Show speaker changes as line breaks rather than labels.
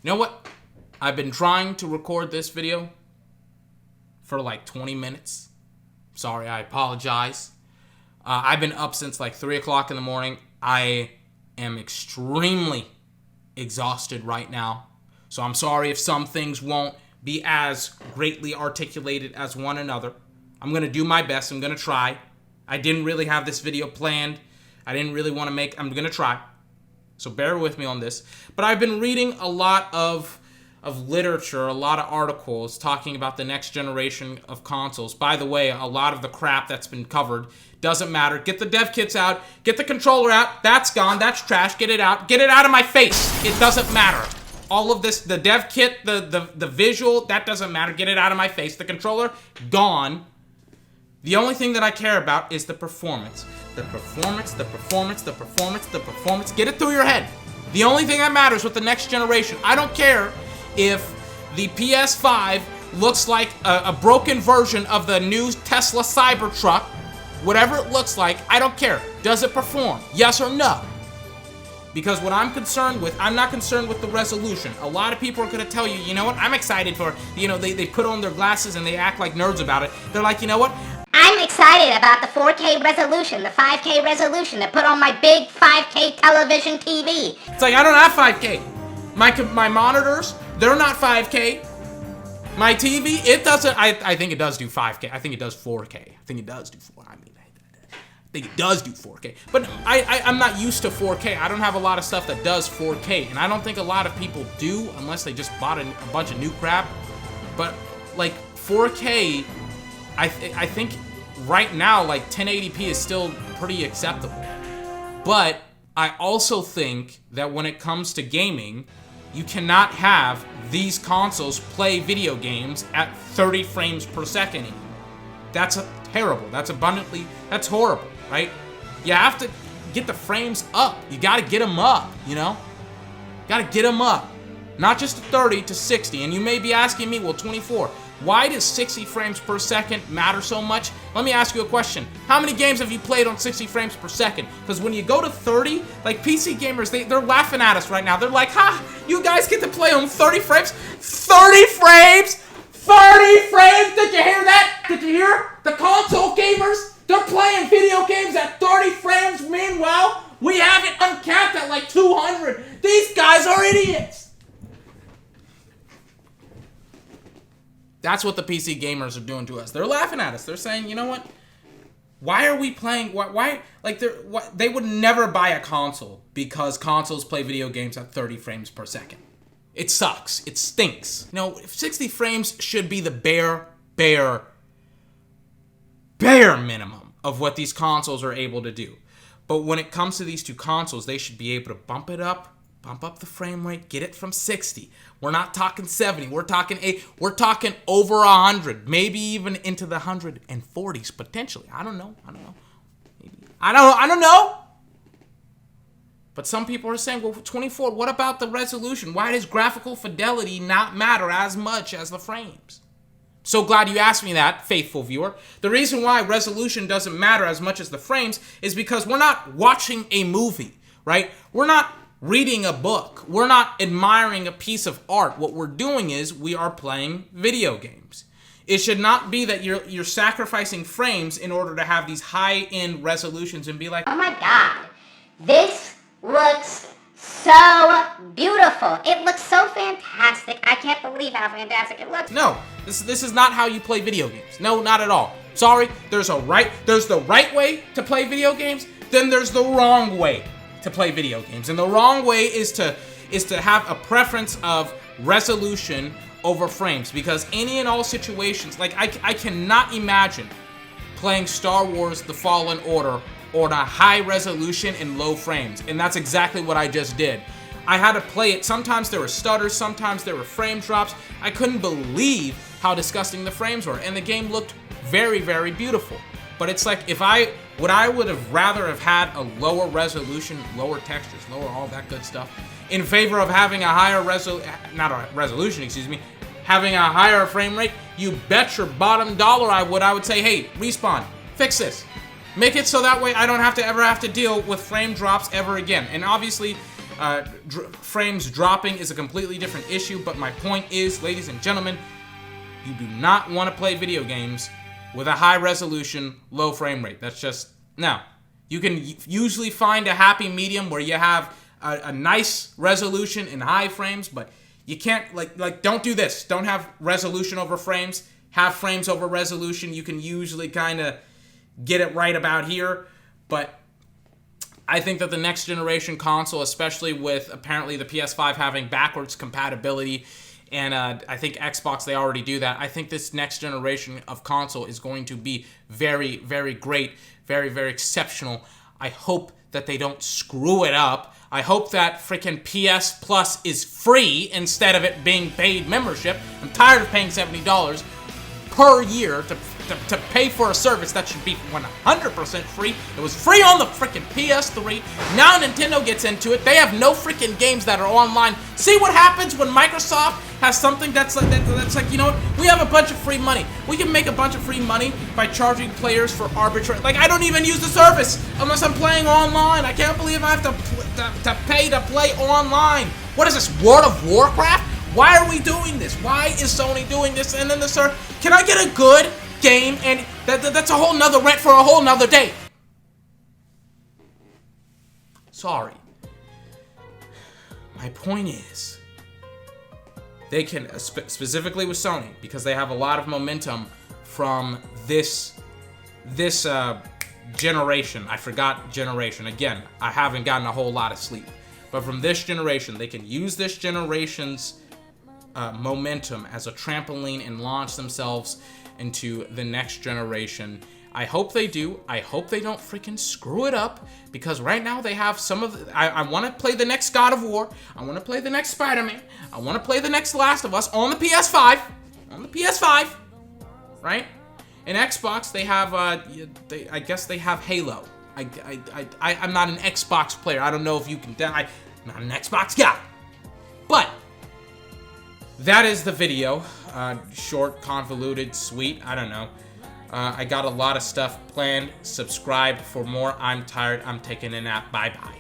You know what? I've been trying to record this video for like 20 minutes. Sorry, I apologize. I've been up since like 3 o'clock in the morning. I am extremely exhausted right now. So I'm sorry if some things won't be as greatly articulated as one another. I'm going to do my best. I'm going to try. I didn't really have this video planned. I didn't really want to make... I'm going to try. So bear with me on this. But I've been reading a lot of literature, a lot of articles talking about the next generation of consoles. By the way, a lot of the crap that's been covered doesn't matter. Get the dev kits out. Get the controller out. That's gone. That's trash. Get it out. Get it out of my face. It doesn't matter. All of this, the dev kit, the visual, that doesn't matter. Get it out of my face. The controller, gone. The only thing that I care about is the performance. The performance, the performance, the performance, the performance. Get it through your head. The only thing that matters with the next generation, I don't care if the PS5 looks like a broken version of the new Tesla Cybertruck, whatever it looks like, I don't care. Does it perform? Yes or no? Because what I'm concerned with, I'm not concerned with the resolution. A lot of people are going to tell you, you know what, I'm excited for, they put on their glasses and they act like nerds about it. They're like, you know what?
I'm excited about the 4K resolution, the 5K resolution to put on my big 5K television TV.
It's like, I don't have 5K. My monitors, they're not 5K. My TV, it doesn't, I think it does do 5K. I think it does 4K. I think it does do 4K. I think it does do 4K. But I'm not used to 4K. I don't have a lot of stuff that does 4K. And I don't think a lot of people do unless they just bought a bunch of new crap. But like 4K, I think right now like 1080p is still pretty acceptable. But I also think that when it comes to gaming, you cannot have these consoles play video games at 30 frames per second anymore. That's terrible. That's horrible, right? You have to get the frames up. You got to get them up, Got to get them up. Not just to 30 to 60. And you may be asking me, well, 24. Why does 60 frames per second matter so much? Let me ask you a question. How many games have you played on 60 frames per second? Because when you go to 30, like PC gamers, they're laughing at us right now. They're like, ha, you guys get to play on 30 frames? 30 frames? 30 frames? Did you hear that? Did you hear? The console gamers, they're playing video games at 30 frames. Meanwhile, we have it uncapped at like 200. These guys are idiots. That's what the PC gamers are doing to us. They're laughing at us. They're saying, you know what? Why are we playing? They would never buy a console because consoles play video games at 30 frames per second. It sucks. It stinks. 60 frames should be the bare minimum of what these consoles are able to do. But when it comes to these two consoles, they should be able to bump up the frame rate, get it from 60. We're not talking 70. We're talking 8. We're talking over 100, maybe even into the 140s potentially. I don't know. Maybe. I don't know. But some people are saying, well, 24, what about the resolution? Why does graphical fidelity not matter as much as the frames? So glad you asked me that, faithful viewer. The reason why resolution doesn't matter as much as the frames is because we're not watching a movie, right? We're not reading a book. We're not admiring a piece of art. What we're doing is we are playing video games. It should not be that you're sacrificing frames in order to have these high-end resolutions and be like,
oh my God, this looks so beautiful. It looks so fantastic. I can't believe how fantastic it looks.
No, this is not how you play video games. No, not at all. Sorry, there's the right way to play video games, then there's the wrong way to play video games. And the wrong way is to have a preference of resolution over frames, because any and all situations, like I cannot imagine playing Star Wars The Fallen Order on a high resolution and low frames. And that's exactly what I just did. I had to play it. Sometimes there were stutters, sometimes there were frame drops. I couldn't believe how disgusting the frames were. And the game looked very, very beautiful. But it's like I would have rather have had a lower resolution, lower textures, lower all that good stuff, in favor of having a higher having a higher frame rate. You bet your bottom dollar I would say, hey, Respawn, fix this. Make it so that way I don't ever have to deal with frame drops ever again. And obviously, frames dropping is a completely different issue, but my point is, ladies and gentlemen, you do not want to play video games with a high resolution, low frame rate. That's just... Now, you can usually find a happy medium where you have a nice resolution and high frames, but you can't, like don't do this. Don't have resolution over frames. Have frames over resolution. You can usually kind of get it right about here, but I think that the next generation console, especially with apparently the PS5 having backwards compatibility, and I think Xbox, they already do that. I think this next generation of console is going to be very, very great, very, very exceptional. I hope that they don't screw it up. I hope that freaking PS Plus is free instead of it being paid membership. I'm tired of paying $70 per year to pay for a service that should be 100% free. It was free on the freaking PS3. Now Nintendo gets into it. They have no freaking games that are online. See what happens when Microsoft has something that's like, you know what? We have a bunch of free money. We can make a bunch of free money by charging players for arbitrary... Like, I don't even use the service unless I'm playing online. I can't believe I have to pay to play online. What is this, World of Warcraft? Why are we doing this? Why is Sony doing this? And then the sir, can I get a good game? And that's a whole nother rent for a whole nother day. Sorry. My point is, they can, specifically with Sony, because they have a lot of momentum from this generation. I forgot generation. Again, I haven't gotten a whole lot of sleep. But from this generation, they can use this generation's momentum as a trampoline and launch themselves into the next generation. I hope they do. I hope they don't freaking screw it up, because right now they have some of the... I want to play the next God of War. I want to play the next Spider-Man. I want to play the next Last of Us on the PS5. On the PS5. Right? In Xbox, they have... I guess they have Halo. I'm not an Xbox player. I don't know if you can... I'm not an Xbox guy. But... that is the video. Short, convoluted, sweet. I don't know. I got a lot of stuff planned. Subscribe for more. I'm tired. I'm taking a nap. Bye-bye.